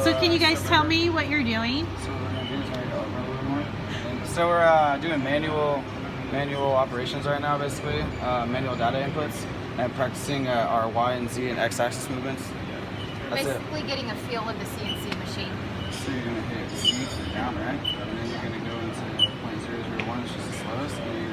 So can you guys tell me what you're doing? So what we're going to do is we're going to go over a little more. So we're doing manual operations right now, basically, manual data inputs, and practicing our Y and Z and X axis movements. That's Basically getting a feel of the CNC machine. So you're going to hit C for down, right? And then you're going to go into 0.001, which is the slowest, and